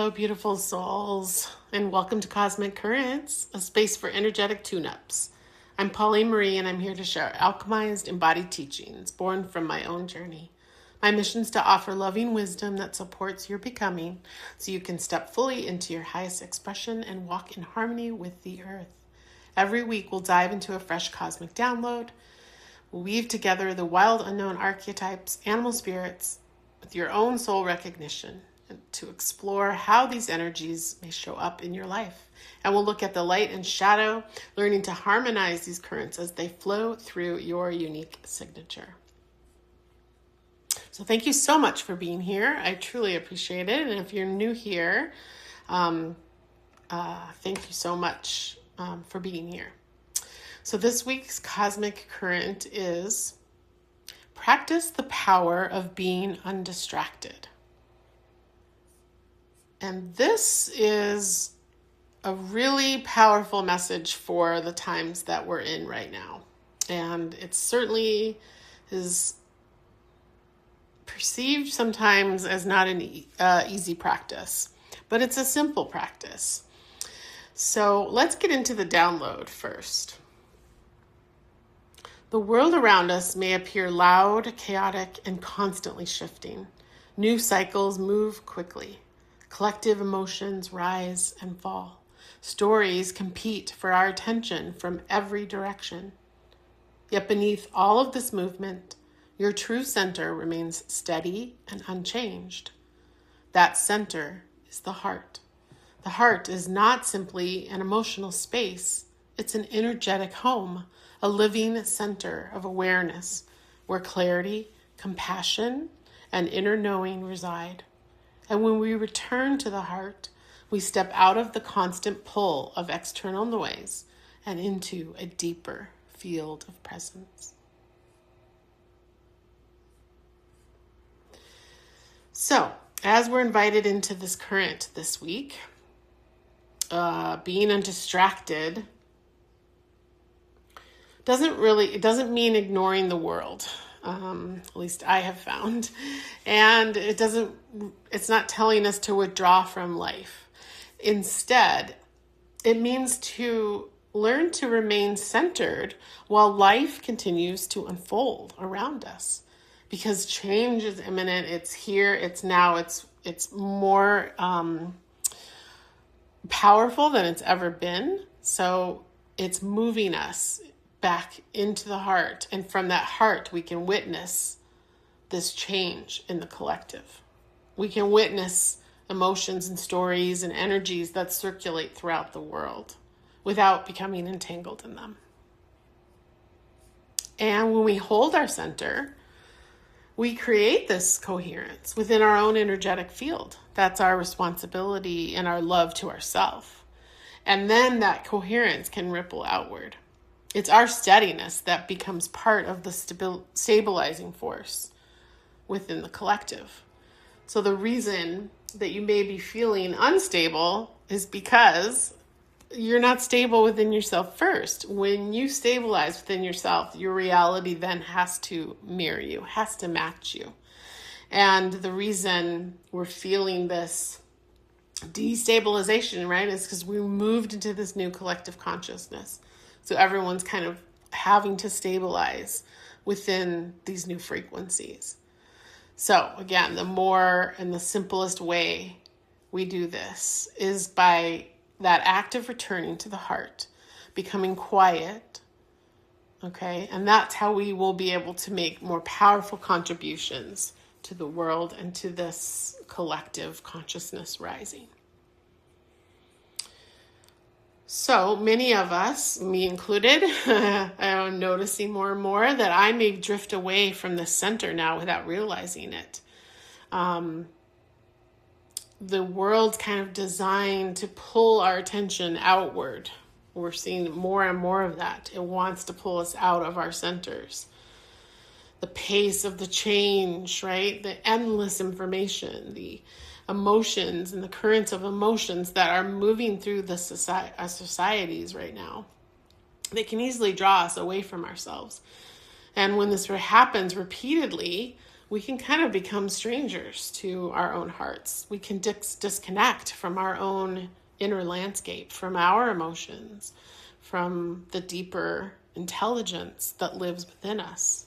Hello, beautiful souls, and welcome to Cosmic Currents, a space for energetic tune-ups. I'm Pauline Marie, and I'm here to share alchemized, embodied teachings born from my own journey. My mission is to offer loving wisdom that supports your becoming so you can step fully into your highest expression and walk in harmony with the earth. Every week, we'll dive into a fresh cosmic download. We'll weave together the wild unknown archetypes, animal spirits, with your own soul recognition, to explore how these energies may show up in your life. And we'll look at the light and shadow, learning to harmonize these currents as they flow through your unique signature. So thank you so much for being here. I truly appreciate it. And if you're new here, thank you so much for being here. So this week's cosmic current is practice the power of being undistracted. And this is a really powerful message for the times that we're in right now. And it certainly is perceived sometimes as not an easy practice, but it's a simple practice. So let's get into the download first. The world around us may appear loud, chaotic, and constantly shifting. New cycles move quickly. Collective emotions rise and fall. Stories compete for our attention from every direction. Yet beneath all of this movement, your true center remains steady and unchanged. That center is the heart. The heart is not simply an emotional space. It's an energetic home, a living center of awareness where clarity, compassion, and inner knowing reside. And when we return to the heart, we step out of the constant pull of external noise and into a deeper field of presence. So, as we're invited into this current this week, being undistracted it doesn't mean ignoring the world. At least I have found. And it's not telling us to withdraw from life. Instead, it means to learn to remain centered while life continues to unfold around us. Because change is imminent, it's here, it's now, it's more powerful than it's ever been. So it's moving us back into the heart. And from that heart, we can witness this change in the collective. We can witness emotions and stories and energies that circulate throughout the world without becoming entangled in them. And when we hold our center, we create this coherence within our own energetic field. That's our responsibility and our love to ourselves. And then that coherence can ripple outward. It's our steadiness that becomes part of the stabilizing force within the collective. So the reason that you may be feeling unstable is because you're not stable within yourself first. When you stabilize within yourself, your reality then has to mirror you, has to match you. And the reason we're feeling this destabilization, right, is because we moved into this new collective consciousness. So everyone's kind of having to stabilize within these new frequencies. So again, the more and the simplest way we do this is by that act of returning to the heart, becoming quiet, okay? And that's how we will be able to make more powerful contributions to the world and to this collective consciousness rising. So many of us, me included, I'm noticing more and more that I may drift away from the center now without realizing it. The world's kind of designed to pull our attention outward. We're seeing more and more of that. It wants to pull us out of our centers. The pace of the change, right? The endless information, the emotions and the currents of emotions that are moving through the societies right now. They can easily draw us away from ourselves. And when this happens repeatedly, we can kind of become strangers to our own hearts. We can disconnect from our own inner landscape, from our emotions, from the deeper intelligence that lives within us.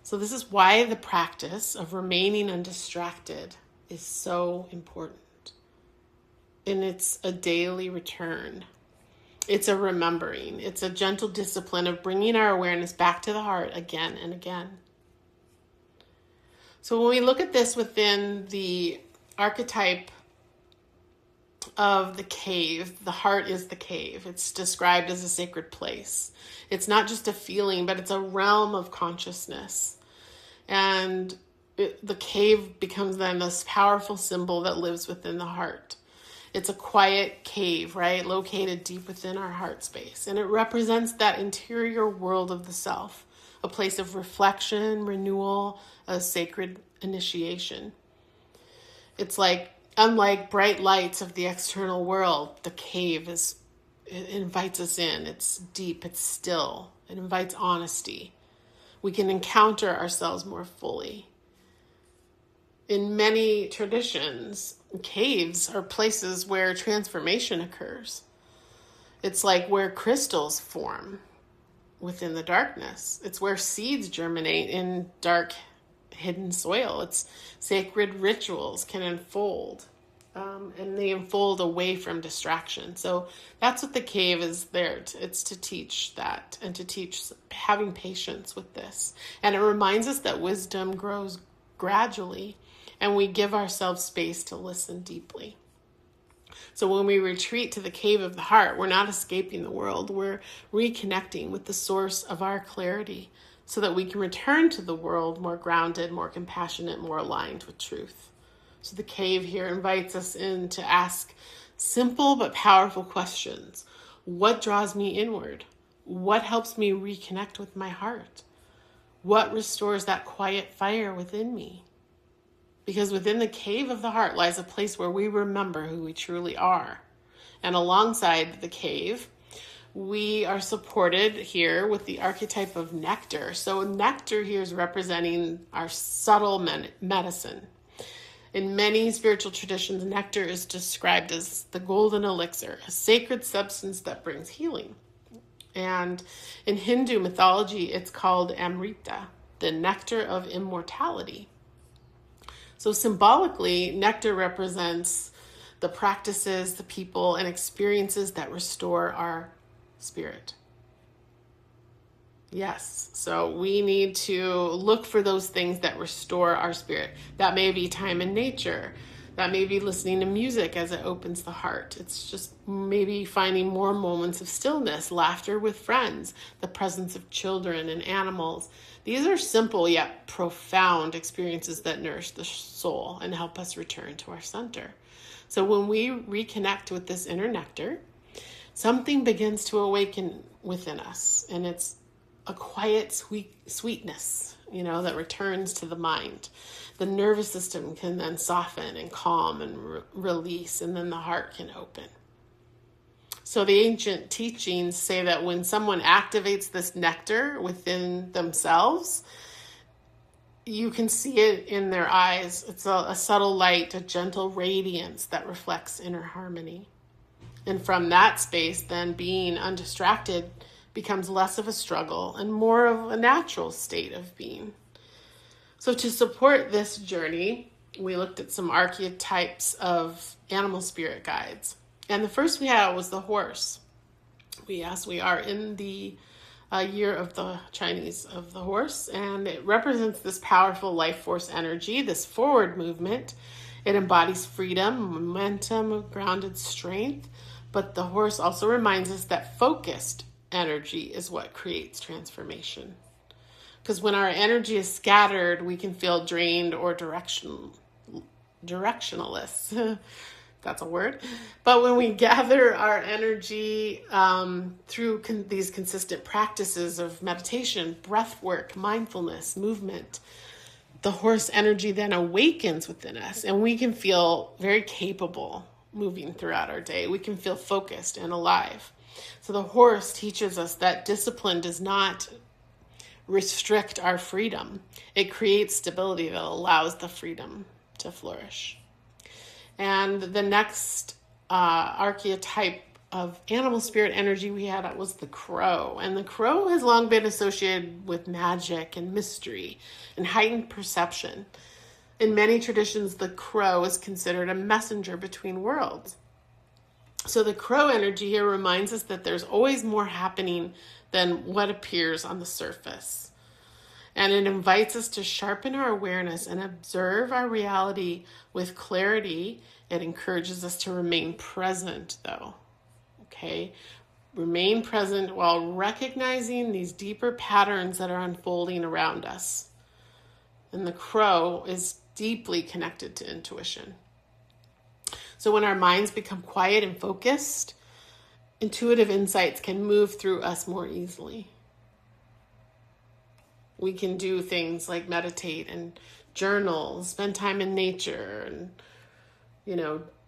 So this is why the practice of remaining undistracted is so important. And it's a daily return. It's a remembering. It's a gentle discipline of bringing our awareness back to the heart again and again. So when we look at this within the archetype of the cave, the heart is the cave. It's described as a sacred place. It's not just a feeling, but it's a realm of consciousness. And the cave becomes then this powerful symbol that lives within the heart. It's a quiet cave, right? Located deep within our heart space. And it represents that interior world of the self, a place of reflection, renewal, a sacred initiation. It's like, unlike bright lights of the external world, the cave it invites us in. It's deep, it's still. It invites honesty. We can encounter ourselves more fully. In many traditions, caves are places where transformation occurs. It's like where crystals form within the darkness. It's where seeds germinate in dark, hidden soil. It's sacred rituals can unfold, and they unfold away from distraction. So that's what the cave is there. It's to teach that and to teach having patience with this. And it reminds us that wisdom grows gradually, and we give ourselves space to listen deeply. So when we retreat to the cave of the heart, we're not escaping the world. We're reconnecting with the source of our clarity so that we can return to the world more grounded, more compassionate, more aligned with truth. So the cave here invites us in to ask simple but powerful questions. What draws me inward? What helps me reconnect with my heart? What restores that quiet fire within me? Because within the cave of the heart lies a place where we remember who we truly are. And alongside the cave, we are supported here with the archetype of nectar. So nectar here is representing our subtle medicine. In many spiritual traditions, nectar is described as the golden elixir, a sacred substance that brings healing. And in Hindu mythology, it's called Amrita, the nectar of immortality. So symbolically, nectar represents the practices, the people, and experiences that restore our spirit. Yes, so we need to look for those things that restore our spirit. That may be time in nature. That may be listening to music as it opens the heart. It's just maybe finding more moments of stillness, laughter with friends, the presence of children and animals. These are simple yet profound experiences that nourish the soul and help us return to our center. So when we reconnect with this inner nectar, something begins to awaken within us, and it's a quiet sweetness, that returns to the mind. The nervous system can then soften and calm and release, and then the heart can open. So the ancient teachings say that when someone activates this nectar within themselves, you can see it in their eyes. It's a subtle light, a gentle radiance that reflects inner harmony. And from that space, then being undistracted becomes less of a struggle and more of a natural state of being. So to support this journey, we looked at some archetypes of animal spirit guides. And the first we had was the horse. We are in the year of the Chinese of the horse, and it represents this powerful life force energy, this forward movement. It embodies freedom, momentum, grounded strength, but the horse also reminds us that focused energy is what creates transformation. Because when our energy is scattered, we can feel drained or directionless. That's a word. But when we gather our energy through these consistent practices of meditation, breath work, mindfulness, movement, the horse energy then awakens within us, and we can feel very capable moving throughout our day. We can feel focused and alive. So the horse teaches us that discipline does not restrict our freedom. It creates stability that allows the freedom to flourish. And the next archetype of animal spirit energy we had was the crow. And the crow has long been associated with magic and mystery and heightened perception. In many traditions, the crow is considered a messenger between worlds. So the crow energy here reminds us that there's always more happening than what appears on the surface. And it invites us to sharpen our awareness and observe our reality with clarity. It encourages us to remain present, though. Okay? Remain present while recognizing these deeper patterns that are unfolding around us. And the crow is deeply connected to intuition. So when our minds become quiet and focused, intuitive insights can move through us more easily. We can do things like meditate and journal, spend time in nature, and,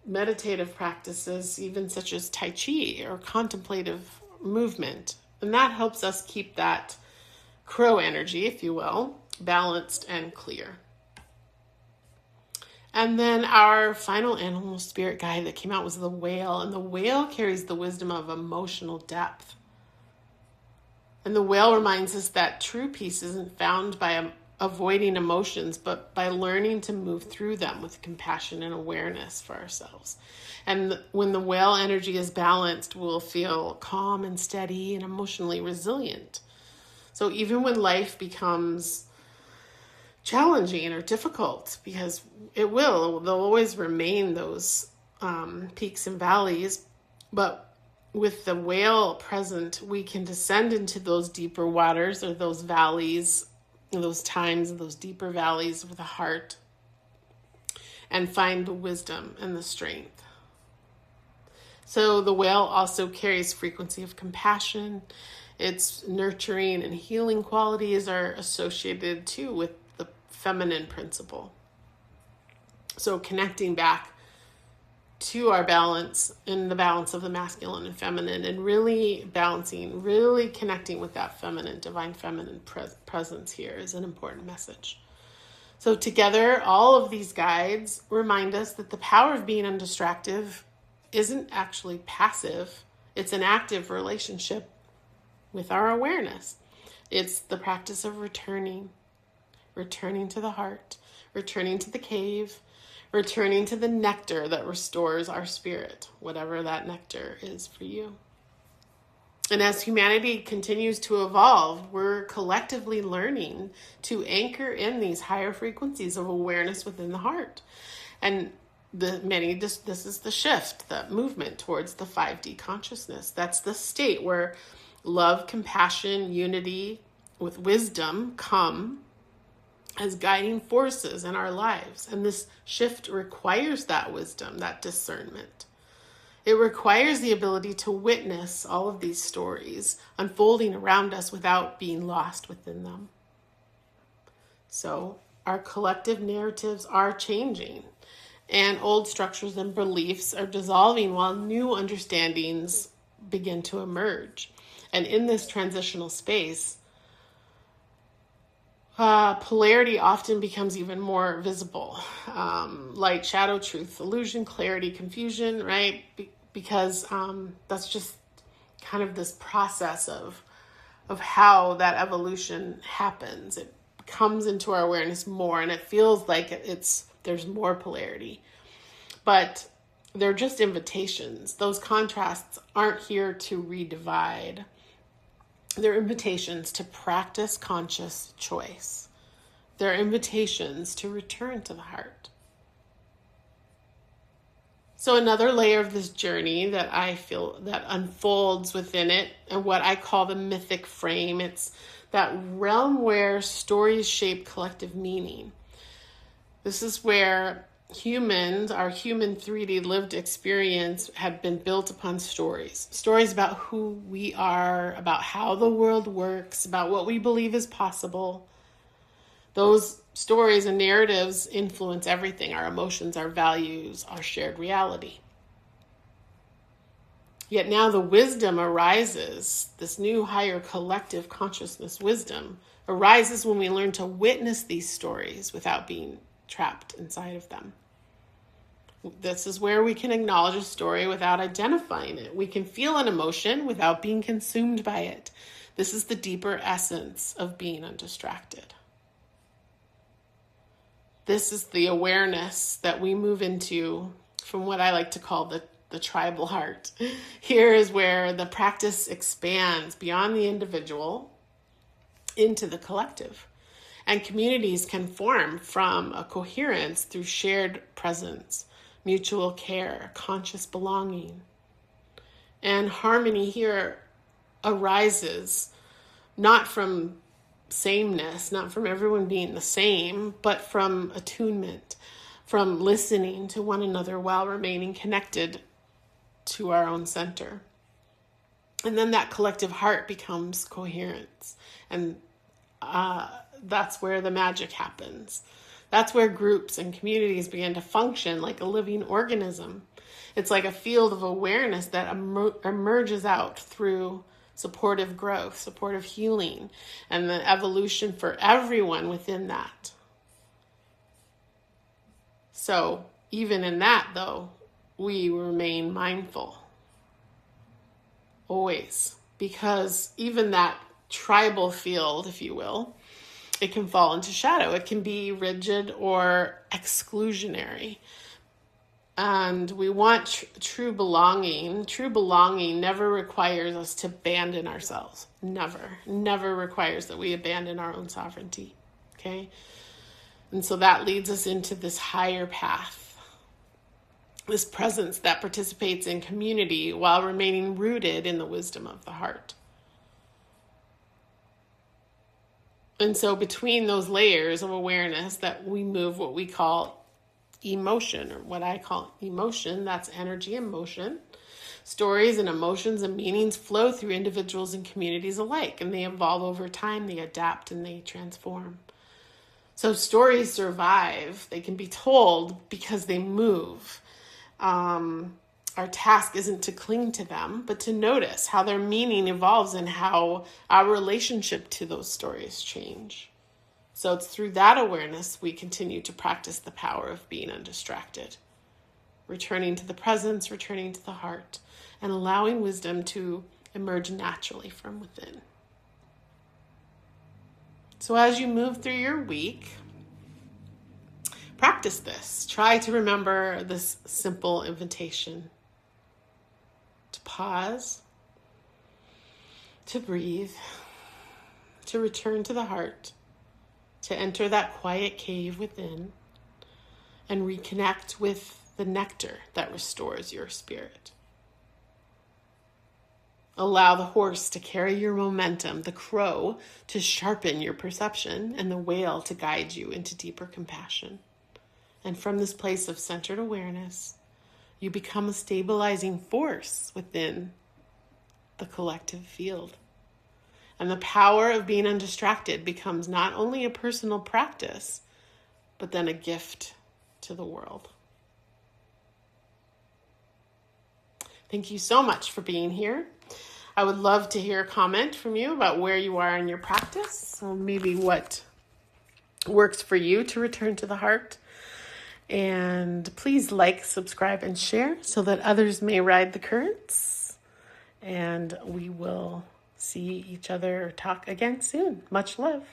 meditative practices, even such as Tai Chi or contemplative movement. And that helps us keep that crow energy, if you will, balanced and clear. And then our final animal spirit guide that came out was the whale. And the whale carries the wisdom of emotional depth. And the whale reminds us that true peace isn't found by avoiding emotions, but by learning to move through them with compassion and awareness for ourselves. And when the whale energy is balanced, we'll feel calm and steady and emotionally resilient. So even when life becomes challenging or difficult, because there'll always remain those peaks and valleys, but with the whale present, we can descend into those deeper waters or those valleys, those times, those deeper valleys of the heart, and find the wisdom and the strength. So the whale also carries frequency of compassion. Its nurturing and healing qualities are associated too with the feminine principle. So connecting back to our balance in the balance of the masculine and feminine, and really balancing, really connecting with that feminine, divine feminine presence here is an important message. So together, all of these guides remind us that the power of being undistracted isn't actually passive. It's an active relationship with our awareness. It's the practice of returning to the heart, returning to the cave, returning to the nectar that restores our spirit, whatever that nectar is for you. And as humanity continues to evolve, we're collectively learning to anchor in these higher frequencies of awareness within the heart. And this is the shift, the movement towards the 5D consciousness. That's the state where love, compassion, unity with wisdom come as guiding forces in our lives. And this shift requires that wisdom, that discernment. It requires the ability to witness all of these stories unfolding around us without being lost within them. So our collective narratives are changing, and old structures and beliefs are dissolving while new understandings begin to emerge. And in this transitional space, polarity often becomes even more visible. Light, shadow, truth, illusion, clarity, confusion, right? Because that's just kind of this process of how that evolution happens. It comes into our awareness more, and it feels like there's more polarity. But they're just invitations. Those contrasts aren't here to redivide. They're invitations to practice conscious choice. They're invitations to return to the heart. So another layer of this journey that I feel that unfolds within it, and what I call the mythic frame, it's that realm where stories shape collective meaning. This is where our human 3D lived experience had been built upon stories. Stories about who we are, about how the world works, about what we believe is possible. Those stories and narratives influence everything: our emotions, our values, our shared reality. Yet now the wisdom arises, this new higher collective consciousness wisdom arises when we learn to witness these stories without being trapped inside of them. This is where we can acknowledge a story without identifying it. We can feel an emotion without being consumed by it. This is the deeper essence of being undistracted. This is the awareness that we move into from what I like to call the tribal heart. Here is where the practice expands beyond the individual into the collective. And communities can form from a coherence through shared presence, mutual care, conscious belonging. And harmony here arises not from sameness, not from everyone being the same, but from attunement, from listening to one another while remaining connected to our own center. And then that collective heart becomes coherence. And that's where the magic happens. That's where groups and communities begin to function like a living organism. It's like a field of awareness that emerges out through supportive growth, supportive healing, and the evolution for everyone within that. So even in that, though, we remain mindful. Always. Because even that tribal field, if you will, it can fall into shadow. It can be rigid or exclusionary. And we want true belonging. True belonging never requires us to abandon ourselves. Never requires that we abandon our own sovereignty. Okay? And so that leads us into this higher path. This presence that participates in community while remaining rooted in the wisdom of the heart. And so between those layers of awareness that we move what we call emotion, or what I call emotion, that's energy and motion. Stories and emotions and meanings flow through individuals and communities alike, and they evolve over time, they adapt and they transform. So stories survive. They can be told because they move. Our task isn't to cling to them, but to notice how their meaning evolves and how our relationship to those stories change. So it's through that awareness we continue to practice the power of being undistracted, returning to the presence, returning to the heart, and allowing wisdom to emerge naturally from within. So as you move through your week, practice this. Try to remember this simple invitation to pause, to breathe, to return to the heart, to enter that quiet cave within, and reconnect with the nectar that restores your spirit. Allow the horse to carry your momentum, the crow to sharpen your perception, and the whale to guide you into deeper compassion. And from this place of centered awareness, you become a stabilizing force within the collective field. And the power of being undistracted becomes not only a personal practice, but then a gift to the world. Thank you so much for being here. I would love to hear a comment from you about where you are in your practice, or maybe what works for you to return to the heart. And please like, subscribe, and share so that others may ride the currents. And we will see each other or talk again soon. Much love.